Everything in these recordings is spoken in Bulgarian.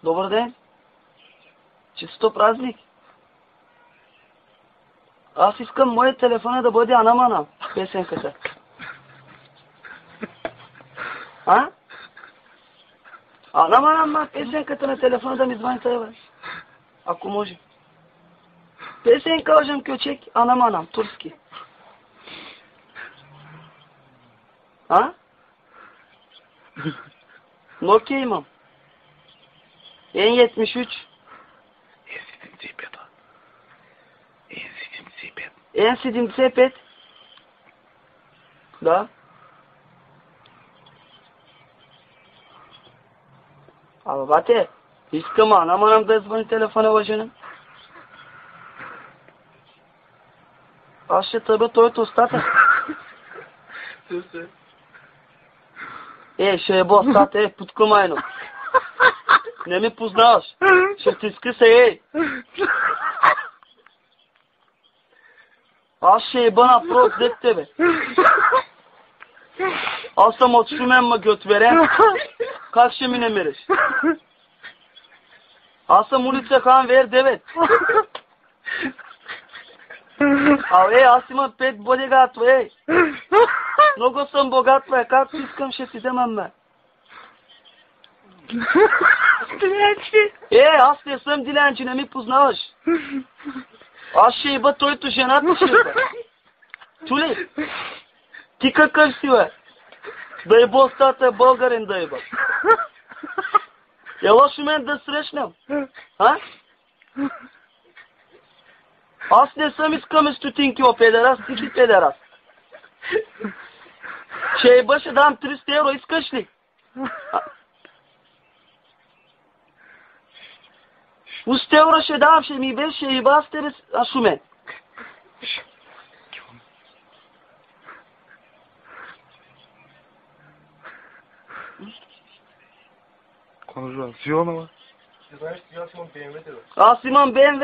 Добър ден. Чисто празник. Аз искам моят телефон да бъде Анамана, песенката. А? Анамана, песенката на телефона да ми звъни тебе. Ако може. Песенка можем кючек, Анамана, турски. А? Nokia imam. N73. N75. Да. Абе, бате, искам анам да звъни телефона, лъжена. Аз ще тъбя той от устата. Ще е устата, подкумайно. Не ми познаваш. Ще ти скъса, Аз ще еба напрот зад тебе. Аз съм от Шумен, ма ги отверен. Как ще ми намериш? Аз съм улица Ханвер 9. Аз имам 5 бодигата, Много съм богат, Както искам, ще си вземам, Дилянчи. Аз не съм Дилянчи, не ми познаваш. Аз ще еба тойто жената ще еба. Чули? Ти какъв си, Да еба остата българин да еба. Ела Шумен да срещнем. Аз не съм искаме стотинки, педерас, ти си педерас. Ще еба, ще дам 300 евро, искаш ли? Уст евро ще дам, ще ми беше, ще еба с тебе, Шумен. Сионова. Ти знаеш, че аз имам БМВ, бе. Аз имам БМВ,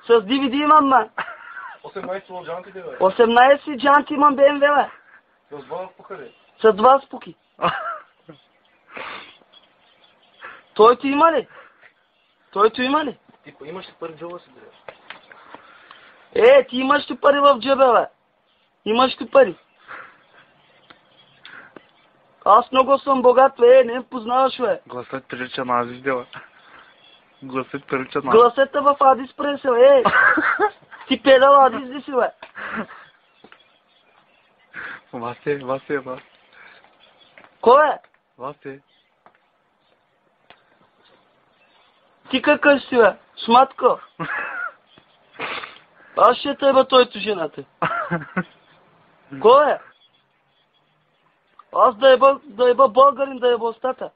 С DVD имам, 18 джанти, бе. 18 джанти имам БМВ, С 2 спука, бе. С 2 спуки. Той има ли? Ти имаш ли пари в джоба си, бе? Ти имаш ли пари в джоба, бе? Имаш ли пари? Аз много съм богат, не ме познаваш, бе. Гласът прилича на Азис, бе. Гласът в Адис пресел, Ти педал Адис ли си, бе? Васе. Кой е? Васе. Ти какъв си, бе? Шматко. Аз ще теба тойто жената. Кой е? Аз да еба българин, да еба остата.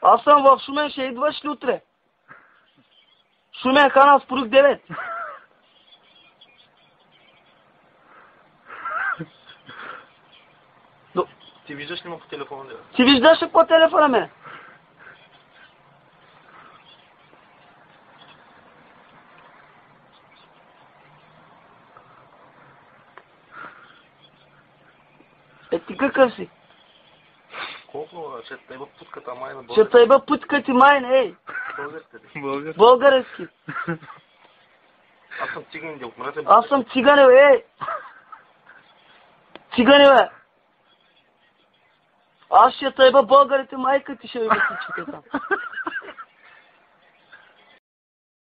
Аз съм в Шумен, ще идваш ли утре? Шумен, Хана, Спорук 9. Ти виждаш ли ме по телефона, бе? Ти виждаш ли по телефона, ме? Ти какъв си? Колко, ще теба путката майна български? Ще теба путкати майна, Български. Аз съм циган, да умрете. Аз съм цигане, Цигане, бе. Аз ще теба българите, майка ти ще ви всичките там.